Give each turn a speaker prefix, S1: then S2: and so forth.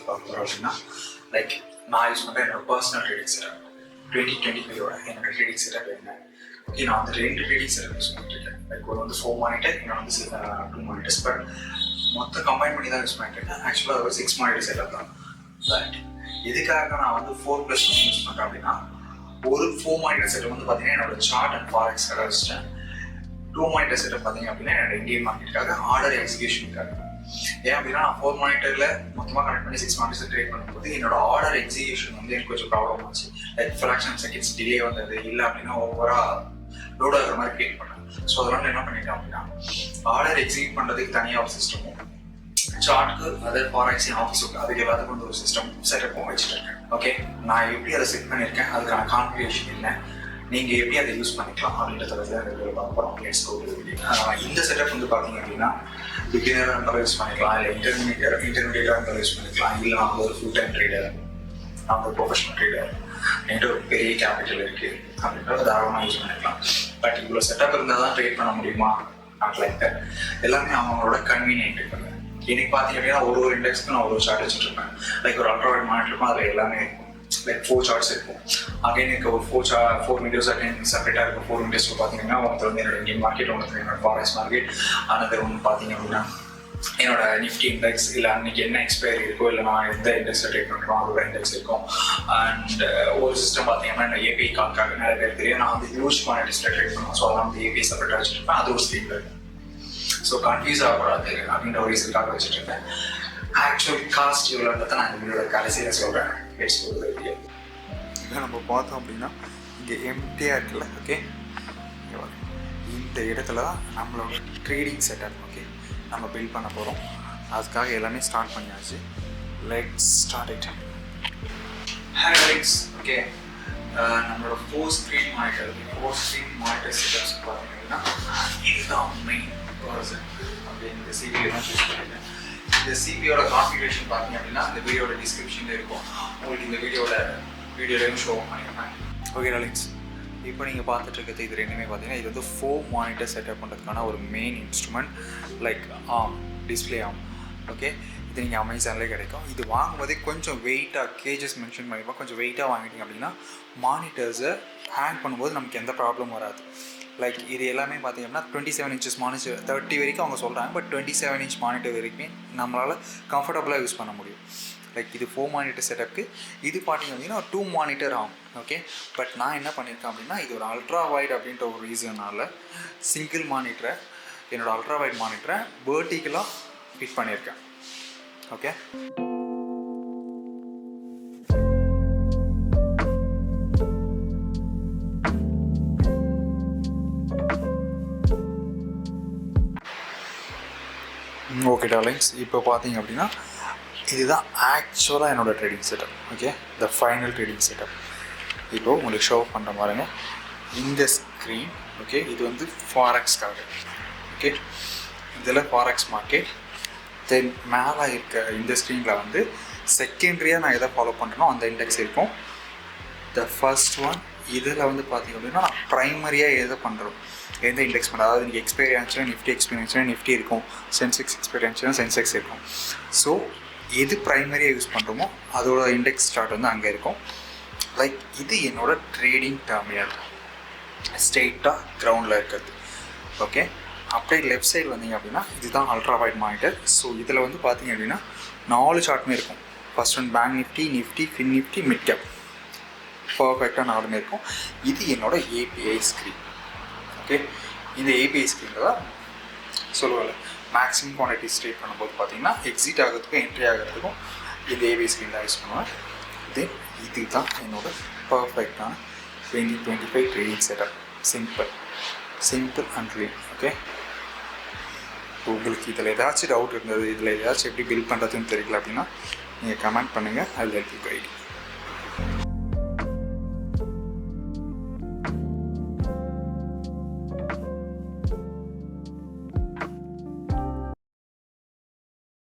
S1: பற்றி பார்க்க போகிறோம் அப்படின்னா லைக் நான் யூஸ் பண்ணுற என்னோட பர்சனல் ட்ரேடிங் செட்டப் 2025 என்னோட ட்ரேடிங் செட்டப் என்ன. ஓகே, நான் வந்து 2 ட்ரேடிங் செட்டப் யூஸ் பண்ணிட்டு இருக்கேன். லைக் ஒரு வந்து 4 மானிட்டர், இன்னொரு வந்து 2 மானிட்டர்ஸ். பட் மொத்தம் கம்பைன் பண்ணி தான் யூஸ் பண்ணிட்டு இருக்கேன். ஆக்சுவலாக அது ஒரு 6 மானிட்டர் செட்டப் தான். பட் எதுக்காக நான் வந்து 4+1 யூஸ் பண்ணுறேன் அப்படின்னா, ஒரு 4 மானிட்டர் செட்டப் வந்து பார்த்தீங்கன்னா என்னோட சார்ட் அண்ட் ஃபாரெக்ஸ்க்காக வச்சுட்டேன். 2 மானிட்டர் செட்டப் பார்த்தீங்க அப்படின்னா என்னோட இந்தியன் மார்க்கெட்டுக்காக ஆர்டர் எக்ஸிகியூஷனுக்காக. ஏன் அப்படின்னா நான் 4 மானிட்டரில் மொத்தமாக கனெக்ட் பண்ணி 6 மானிட்டர்ஸ் ட்ரேட் பண்ணும்போது என்னோட ஆர்டர் எக்ஸிகியூஷன் வந்து எனக்கு கொஞ்சம் ப்ராப்ளம் ஆச்சு. லைக் ஃப்ராக்ஷன் செகண்ட்ஸ் டிலே வந்தது, இல்லை அப்படின்னா ஓவராக லோட் ஆகிற மாதிரி க்ரியேட் பண்ணேன். ஸோ அதனால என்ன பண்ணிட்டேன் அப்படின்னா, ஆர்டர் எக்ஸிக்யூட் பண்ணுறதுக்கு தனியாக ஒரு சிஸ்டமும், சார்ட்க்கு அதர் ஃபாரெக்ஸ் ஆஃபீஸுக்கு அதுக்கு எல்லாத்துக்கும் வந்து ஒரு சிஸ்டம் செட்டப்பும் வச்சுட்டு இருக்கேன். ஓகே, நான் எப்படி அதை செட் பண்ணியிருக்கேன், அதுக்கான கான்ஃபிகரேஷன் இல்லை, நீங்கள் எப்படி அதை யூஸ் பண்ணிக்கலாம் அப்படின்றத வந்து பார்க்க போகிறோம். Let's go to the video. இந்த செட்டப் வந்து பார்த்தீங்க அப்படின்னா பிகினராக இருந்தாலும் யூஸ் பண்ணிக்கலாம், இல்லை இன்டர்மீடியட்டாக இருந்தாலும் யூஸ் பண்ணிக்கலாம், இல்லை நான் ஒரு ஃபுல் டைம் ட்ரேடர், நான் ஒரு ப்ரொஃபஷனல் ட்ரேடர், என்கிட்ட ஒரு பெரிய கேபிட்டல் இருக்குது அப்படின்றத தாராளமாக யூஸ் பண்ணிக்கலாம். பட் இவ்வளோ செட்டப் இருந்தால் தான் ட்ரேட் பண்ண முடியுமா? Not like that. எல்லாமே அவங்களோட கன்வீனியன்ட் இருக்காங்க. இன்னைக்கு பார்த்தீங்க அப்படின்னா ஒரு இண்டெக்ஸ்க்கு நான் ஒரு சார்ட் வச்சுட்டு இருப்பேன். லைக் ஒரு அல்ட்ராவைட் மானிட்டர் இருக்கும், அதில் எல்லாமே இருக்கும். லைக் 4 சார்ட்ஸ் இருக்கும். அகைன் இருக்க ஒரு 4 மீட்டர்ஸ் அகைன் செப்பரேட்டாக இருக்கும். 4 மீட்டர்ஸில் பார்த்தீங்கன்னா ஒருத்தர் வந்து என்னோட இந்தியன் மார்க்கெட், ஒருத்தர் என்னோட ஃபாரெக்ஸ் மார்க்கெட், அனதர் ஒன்று பார்த்தீங்க அப்படின்னா என்னோட நிஃப்டி இண்டெக்ஸ், இல்லை அன்றைக்கி என்ன எக்ஸ்பைரி இருக்கோ, இல்லை நான் எந்த இண்டெக்ஸில் ட்ரேட் பண்ணுறோம் அதோட இண்டெக்ஸ் இருக்கும். அண்ட் ஒரு சிஸ்டம் பார்த்தீங்கன்னா இந்த ஏபிஐ கால்க்காக நிறைய பேர் தெரியும். நான் வந்து ஹியூஜ் குவான்டிட்டிஸில் ட்ரேட் பண்ணுவேன். ஸோ அதெல்லாம் வந்து ஏபிஐ செப்பரேட்டாக வச்சுருப்பேன். அது ஒரு ஸ்ட்ரீமில் இருக்கும். ஸோ கன்ஃபியூஸ் ஆகக்கூடாது அப்படின்ற ஒரு ரீசனுக்காக வச்சுட்டு இருக்கேன். ஆக்சுவல் காஸ்ட் இவ்வளோன்றதை நான் இந்த வீடியோட கடைசியில் சொல்கிறேன். Let's go to the video.
S2: இதை நம்ம பார்த்தோம் அப்படின்னா இங்கே எம்டியாக இருக்குல்ல. ஓகே, இந்த இடத்துல தான் நம்மளோட ட்ரேடிங் செட்டப் ஓகே நம்ம பில்ட் பண்ண போகிறோம். அதுக்காக எல்லாமே ஸ்டார்ட் பண்ணியாச்சு. Let's start it.
S1: Handlings okay, நம்மளோட 4 ஸ்க்ரீன் மானிட்டர் செட்டப்ஸ் பார்த்தீங்கன்னா இதுதான் மெயின் பர்சன். அப்படி இந்த சிபிஐ தான் சூஸ் பண்ணிட்டேன். இந்த சிபியோட கான்ஃபிகரேஷன் பார்த்தீங்க அப்படின்னா இந்த வீடியோட டிஸ்கிரிப்ஷனில் இருக்கும். உங்களுக்கு இந்த வீடியோலையும் ஷோ பண்ணியிருப்பேன்.
S2: ஓகே டார்லிங்ஸ், இப்போ நீங்கள் பார்த்துட்டு இருக்கிறது இது ரெண்டுமே பார்த்தீங்கன்னா இது வந்து 4 மானிட்டர் செட்டப் பண்ணுறதுக்கான ஒரு main instrument. Like display okay, இது நீங்கள் அமேசான்லேயே கிடைக்கும். இது வாங்கும்போதே கொஞ்சம் வெயிட்டாக கேஜஸ் மென்ஷன் பண்ணிப்போம். கொஞ்சம் வெயிட்டாக வாங்கிட்டீங்க அப்படின்னா மானிட்டர்ஸை ஹேங் பண்ணும்போது நமக்கு எந்த ப்ராப்ளம் வராது. லைக் இது எல்லாமே பார்த்திங்க அப்படின்னா 27 இன்ச்சஸ் மானிட்டர், 30 வரைக்கும் அவங்க சொல்கிறாங்க. பட் 27 இன்ச் மானிட்டர் வரைக்குமே நம்மளால் கம்ஃபர்டபுளாக யூஸ் பண்ண முடியும். லைக் இது 4 மானிட்டர் செட்டப்புக்கு இது பார்த்திங்க அப்படின்னா 2 மானிட்டர் ஆகும். ஓகே, பட் நான் என்ன பண்ணியிருக்கேன் அப்படின்னா இது ஒரு அல்ட்ரா வைட் அப்படின்ற ஒரு ரீசனால் சிங்கிள் மானிட்டரை, என்னோடய அல்ட்ரா வைட் மானிட்டரை வேர்ட்டிக்கலாக ஃபிட் பண்ணியிருக்கேன். ஓகே, ஓகே டார்லிங்ஸ், இப்போ பார்த்தீங்க அப்படின்னா இதுதான் ஆக்சுவலாக என்னோடய trading setup. Okay, the final trading setup இப்போது உங்களுக்கு ஷோ பண்ணுற பாருங்க. இந்த ஸ்க்ரீன் ஓகே, இது வந்து ஃபாரெக்ஸ்க்காக. ஓகே, இதில் ஃபாரெக்ஸ் மார்க்கெட். தென் மேலே இருக்க இந்த ஸ்க்ரீனில் வந்து செகண்ட்ரியாக நான் எதை ஃபாலோ பண்ணுறேனோ அந்த இண்டெக்ஸ் இருக்கும். த ஃபர்ஸ்ட் ஒன் இதில் வந்து பார்த்திங்க அப்படின்னா நான் ப்ரைமரியாக எதை பண்ணுறோம், எந்த இண்டெக்ஸ் பண்ணுறது, அதாவது நீங்கள் எக்ஸ்பைரி ஆச்சுன்னா நிஃப்டி, எக்ஸ்பைரி ஆச்சுன்னா நிஃப்டி இருக்கும், சென்செக்ஸ் எக்ஸ்பைரி ஆச்சுன்னா சென்செக்ஸ் இருக்கும். ஸோ எது ப்ரைமரியாக யூஸ் பண்ணுறோமோ அதோட இண்டெக்ஸ் ஸ்டார்ட் வந்து அங்கே இருக்கும். லைக் இது என்னோடய ட்ரேடிங் டெர்மினல் ஸ்ட்ரெயிட்டாக கிரவுண்டில் இருக்கிறது. ஓகே, அப்படியே லெஃப்ட் சைடு வந்தீங்க அப்படின்னா இதுதான் அல்ட்ரா வைட் மானிட்டர். ஸோ இதில் வந்து பார்த்தீங்க அப்படின்னா 4 சார்ட்டுமே இருக்கும். First one bank Nifty, fin Nifty, mid cap பர்ஃபெக்டாக 4மே இருக்கும். இது என்னோடய ஏபிஐ ஸ்க்ரீன். ஓகே, இந்த ஏபிஐ ஸ்க்ரீனில் தான் சொல்லுவாங்க மேக்ஸிமம் குவான்டிட்டிஸ் ட்ரேட் பண்ணும்போது பார்த்தீங்கன்னா எக்ஸிட் ஆகிறதுக்கும் என்ட்ரி ஆகிறதுக்கும் இந்த ஏபிஐ ஸ்க்ரீன் தான் யூஸ் பண்ணுவேன். தென் இது தான் என்னோட பர்ஃபெக்டான 2025 trading setup. Simple and clean. Okay, உங்களுக்கு இதில் ஏதாச்சும் டவுட் இருந்தது, இதில் ஏதாச்சும் எப்படி பில்ட் பண்ணுறதுன்னு தெரியல அப்படின்னா நீங்கள் கமெண்ட் பண்ணுங்கள். I will help you guide.